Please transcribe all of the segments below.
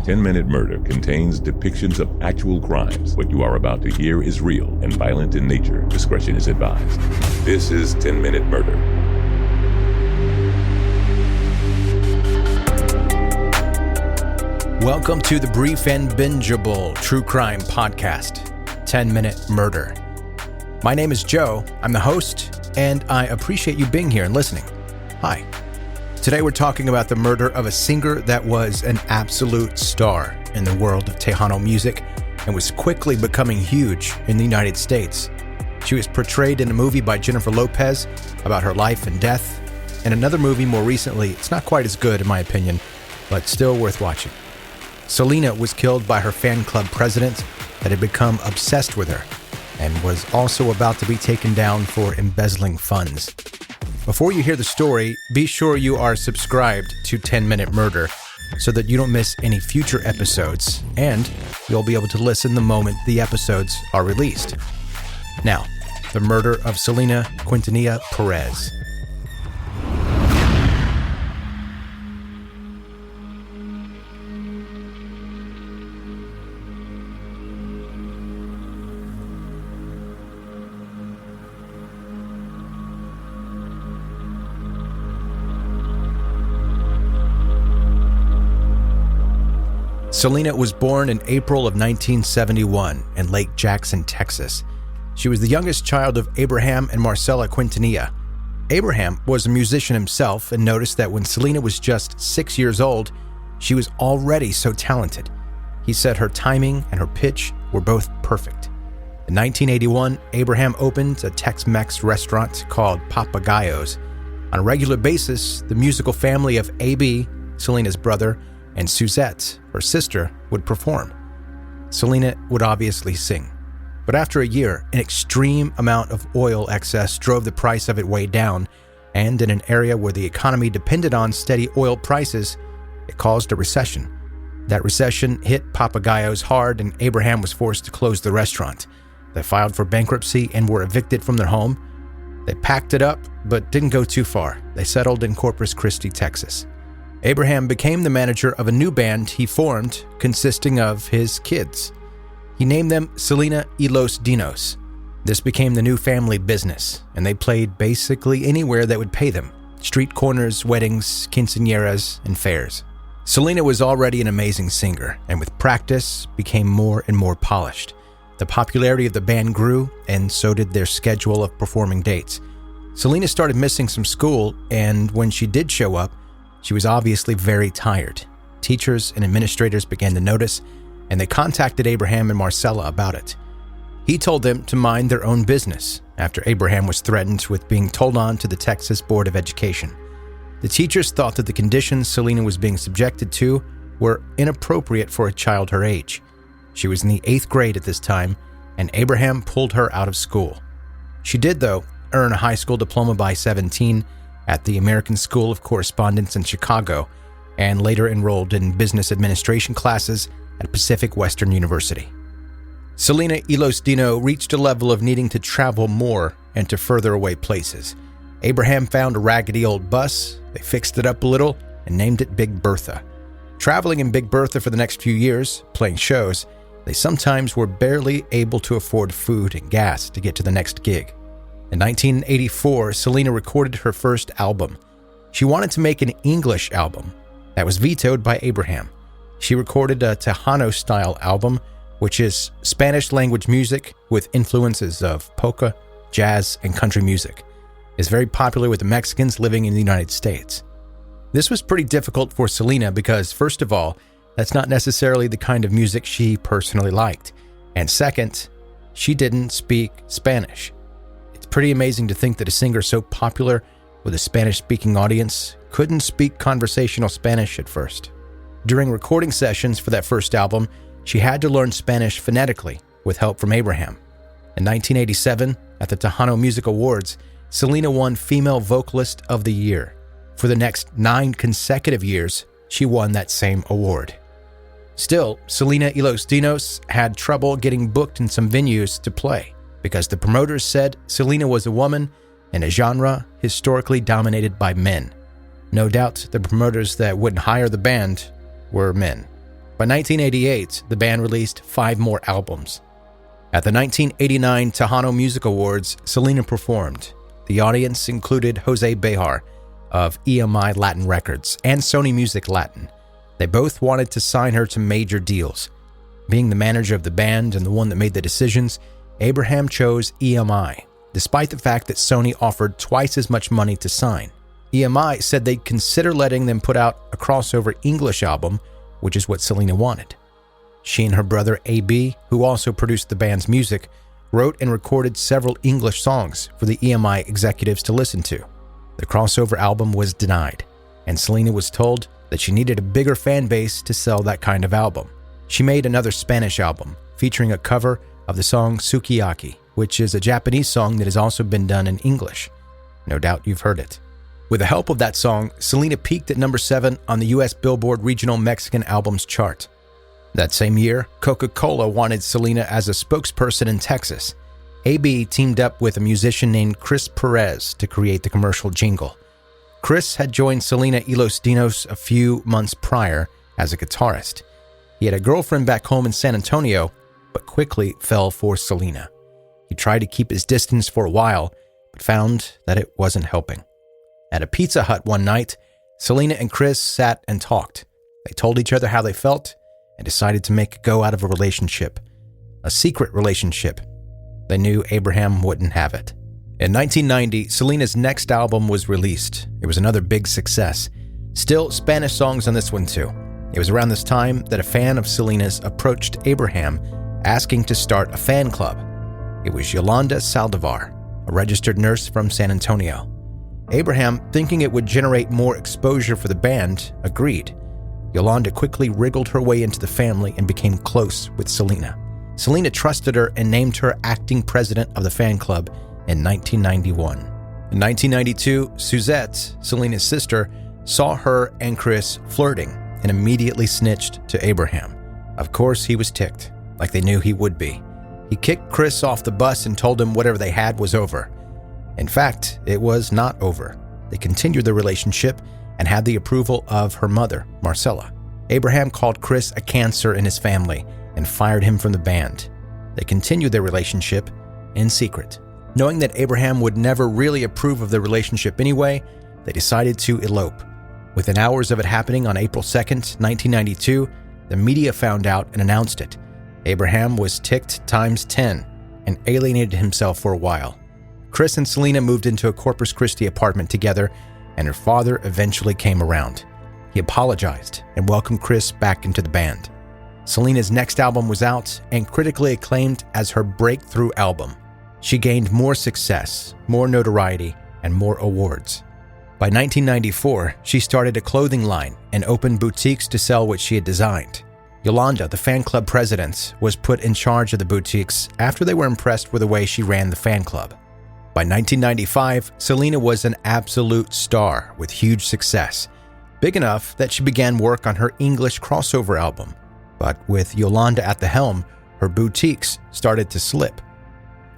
10-Minute Murder contains depictions of actual crimes. What you are about to hear is real and violent in nature. Discretion is advised. This is 10-Minute Murder. Welcome to the brief and bingeable true crime podcast, 10-Minute Murder. My name is Joe. I'm the host, and I appreciate you being here and listening. Hi. Today we're talking about the murder of a singer that was an absolute star in the world of Tejano music and was quickly becoming huge in the United States. She was portrayed in a movie by Jennifer Lopez about her life and death, and another movie more recently. It's not quite as good in my opinion, but still worth watching. Selena was killed by her fan club president that had become obsessed with her and was also about to be taken down for embezzling funds. Before you hear the story, be sure you are subscribed to 10-Minute Murder so that you don't miss any future episodes, and you'll be able to listen the moment the episodes are released. Now, the murder of Selena Quintanilla Perez. Selena was born in April of 1971 in Lake Jackson, Texas. She was the youngest child of Abraham and Marcela Quintanilla. Abraham was a musician himself and noticed that when Selena was just 6 years old, she was already so talented. He said her timing and her pitch were both perfect. In 1981, Abraham opened a Tex-Mex restaurant called Papagayos. On a regular basis, the musical family of A.B., Selena's brother, and Suzette, her sister, would perform. Selena would obviously sing. But after a year, an extreme amount of oil excess drove the price of it way down, and in an area where the economy depended on steady oil prices, it caused a recession. That recession hit Papagayos hard, and Abraham was forced to close the restaurant. They filed for bankruptcy and were evicted from their home. They packed it up, but didn't go too far. They settled in Corpus Christi, Texas. Abraham became the manager of a new band he formed consisting of his kids. He named them Selena y Los Dinos. This became the new family business, and they played basically anywhere that would pay them: street corners, weddings, quinceañeras, and fairs. Selena was already an amazing singer, and with practice, became more and more polished. The popularity of the band grew, and so did their schedule of performing dates. Selena started missing some school, and when she did show up, she was obviously very tired. Teachers and administrators began to notice, and they contacted Abraham and Marcela about it. He told them to mind their own business after Abraham was threatened with being told on to the Texas Board of Education. The teachers thought that the conditions Selena was being subjected to were inappropriate for a child her age. She was in the 8th grade at this time, and Abraham pulled her out of school. She did, though, earn a high school diploma by 17 at the American School of Correspondence in Chicago, and later enrolled in business administration classes at Pacific Western University. Selena y Los Dinos reached a level of needing to travel more and to further away places. Abraham found a raggedy old bus, they fixed it up a little, and named it Big Bertha. Traveling in Big Bertha for the next few years, playing shows, they sometimes were barely able to afford food and gas to get to the next gig. In 1984, Selena recorded her first album. She wanted to make an English album. That was vetoed by Abraham. She recorded a Tejano-style album, which is Spanish-language music with influences of polka, jazz, and country music. It's very popular with the Mexicans living in the United States. This was pretty difficult for Selena because, first of all, that's not necessarily the kind of music she personally liked. And second, she didn't speak Spanish. Pretty amazing to think that a singer so popular with a Spanish-speaking audience couldn't speak conversational Spanish at first. During recording sessions for that first album, she had to learn Spanish phonetically with help from Abraham. In 1987, at the Tejano Music Awards, Selena won Female Vocalist of the Year. For the next 9 consecutive years, she won that same award. Still, Selena y Los Dinos had trouble getting booked in some venues to play, because the promoters said Selena was a woman in a genre historically dominated by men. No doubt the promoters that wouldn't hire the band were men. By 1988, the band released 5 more albums. At the 1989 Tejano Music Awards, Selena performed. The audience included Jose Behar of EMI Latin Records and Sony Music Latin. They both wanted to sign her to major deals. Being the manager of the band and the one that made the decisions, Abraham chose EMI, despite the fact that Sony offered twice as much money to sign. EMI said they'd consider letting them put out a crossover English album, which is what Selena wanted. She and her brother AB, who also produced the band's music, wrote and recorded several English songs for the EMI executives to listen to. The crossover album was denied, and Selena was told that she needed a bigger fan base to sell that kind of album. She made another Spanish album featuring a cover of the song Sukiyaki, which is a Japanese song that has also been done in English. No doubt you've heard it. With the help of that song, Selena peaked at number 7 on the U.S. Billboard Regional Mexican Albums chart. That same year, Coca-Cola wanted Selena as a spokesperson in Texas. AB teamed up with a musician named Chris Perez to create the commercial jingle. Chris had joined Selena y Los Dinos a few months prior as a guitarist. He had a girlfriend back home in San Antonio, but quickly fell for Selena. He tried to keep his distance for a while, but found that it wasn't helping. At a Pizza Hut one night, Selena and Chris sat and talked. They told each other how they felt and decided to make a go out of a relationship. A secret relationship. They knew Abraham wouldn't have it. In 1990, Selena's next album was released. It was another big success. Still Spanish songs on this one too. It was around this time that a fan of Selena's approached Abraham asking to start a fan club. It was Yolanda Saldivar, a registered nurse from San Antonio. Abraham, thinking it would generate more exposure for the band, agreed. Yolanda quickly wriggled her way into the family and became close with Selena. Selena trusted her and named her acting president of the fan club in 1991. In 1992, Suzette, Selena's sister, saw her and Chris flirting and immediately snitched to Abraham. Of course, he was ticked, like they knew he would be. He kicked Chris off the bus and told him whatever they had was over. In fact, it was not over. They continued their relationship and had the approval of her mother, Marcella. Abraham called Chris a cancer in his family and fired him from the band. They continued their relationship in secret. Knowing that Abraham would never really approve of the relationship anyway, they decided to elope. Within hours of it happening on April 2nd, 1992, the media found out and announced it. Abraham was ticked times 10 and alienated himself for a while. Chris and Selena moved into a Corpus Christi apartment together, and her father eventually came around. He apologized and welcomed Chris back into the band. Selena's next album was out and critically acclaimed as her breakthrough album. She gained more success, more notoriety, and more awards. By 1994, she started a clothing line and opened boutiques to sell what she had designed. Yolanda, the fan club president, was put in charge of the boutiques after they were impressed with the way she ran the fan club. By 1995, Selena was an absolute star with huge success, big enough that she began work on her English crossover album. But with Yolanda at the helm, her boutiques started to slip.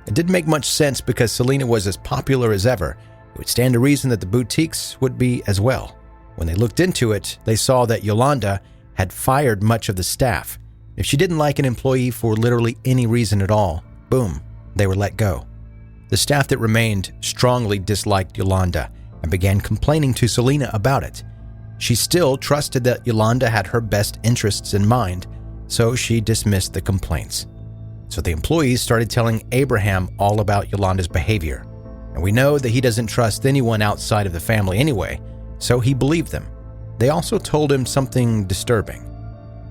It didn't make much sense because Selena was as popular as ever. It would stand to reason that the boutiques would be as well. When they looked into it, they saw that Yolanda had fired much of the staff. If she didn't like an employee for literally any reason at all, boom, they were let go. The staff that remained strongly disliked Yolanda and began complaining to Selena about it. She still trusted that Yolanda had her best interests in mind, so she dismissed the complaints. So the employees started telling Abraham all about Yolanda's behavior. And we know that he doesn't trust anyone outside of the family anyway, so he believed them. They also told him something disturbing.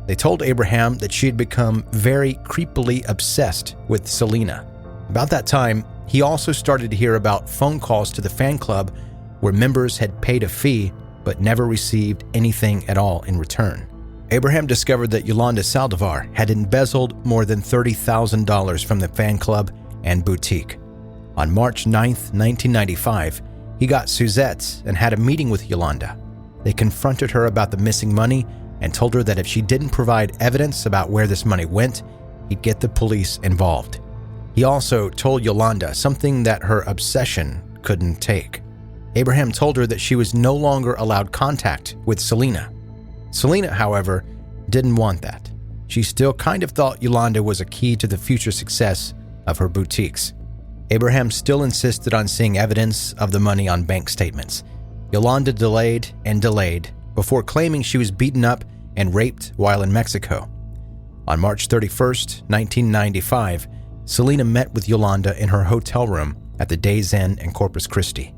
They told Abraham that she had become very creepily obsessed with Selena. About that time, he also started to hear about phone calls to the fan club where members had paid a fee but never received anything at all in return. Abraham discovered that Yolanda Saldivar had embezzled more than $30,000 from the fan club and boutique. On March 9th, 1995, he got Suzette and had a meeting with Yolanda. They confronted her about the missing money and told her that if she didn't provide evidence about where this money went, he'd get the police involved. He also told Yolanda something that her obsession couldn't take. Abraham told her that she was no longer allowed contact with Selena. Selena, however, didn't want that. She still kind of thought Yolanda was a key to the future success of her boutiques. Abraham still insisted on seeing evidence of the money on bank statements. Yolanda delayed and delayed before claiming she was beaten up and raped while in Mexico. On March 31st, 1995, Selena met with Yolanda in her hotel room at the Days Inn in Corpus Christi.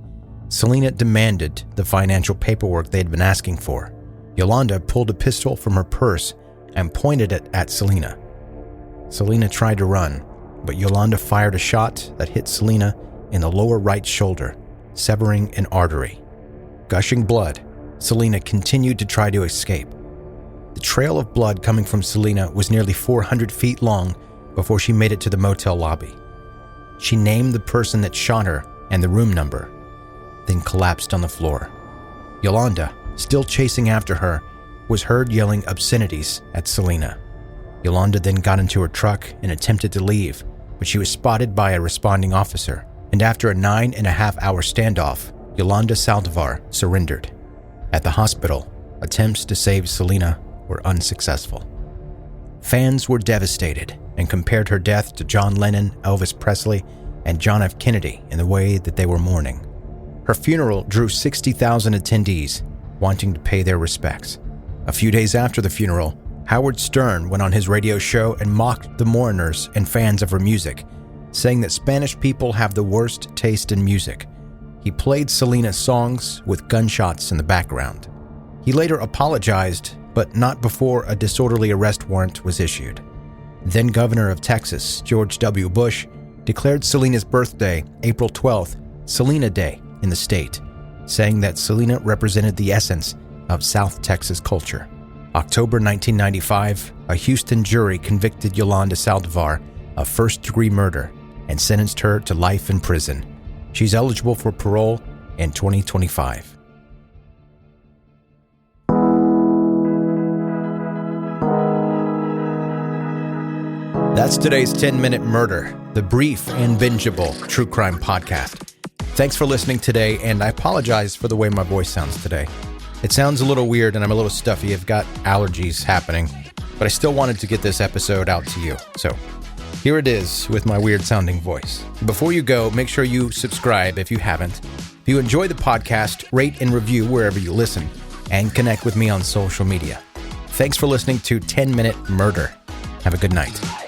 Selena demanded the financial paperwork they had been asking for. Yolanda pulled a pistol from her purse and pointed it at Selena. Selena tried to run, but Yolanda fired a shot that hit Selena in the lower right shoulder, severing an artery. Gushing blood, Selena continued to try to escape. The trail of blood coming from Selena was nearly 400 feet long before she made it to the motel lobby. She named the person that shot her and the room number, then collapsed on the floor. Yolanda, still chasing after her, was heard yelling obscenities at Selena. Yolanda then got into her truck and attempted to leave, but she was spotted by a responding officer, and after a 9.5-hour standoff, Yolanda Saldivar surrendered. At the hospital, attempts to save Selena were unsuccessful. Fans were devastated and compared her death to John Lennon, Elvis Presley, and John F. Kennedy in the way that they were mourning. Her funeral drew 60,000 attendees wanting to pay their respects. A few days after the funeral, Howard Stern went on his radio show and mocked the mourners and fans of her music, saying that Spanish people have the worst taste in music. He played Selena's songs with gunshots in the background. He later apologized, but not before a disorderly arrest warrant was issued. Then Governor of Texas, George W. Bush, declared Selena's birthday, April 12th, Selena Day in the state, saying that Selena represented the essence of South Texas culture. October 1995, a Houston jury convicted Yolanda Saldivar of first-degree murder and sentenced her to life in prison. She's eligible for parole in 2025. That's today's 10-Minute Murder, the brief and bingeable true crime podcast. Thanks for listening today, and I apologize for the way my voice sounds today. It sounds a little weird and I'm a little stuffy. I've got allergies happening, but I still wanted to get this episode out to you. So here it is with my weird sounding voice. Before you go, make sure you subscribe if you haven't. If you enjoy the podcast, rate and review wherever you listen, and connect with me on social media. Thanks for listening to 10-Minute Murder. Have a good night.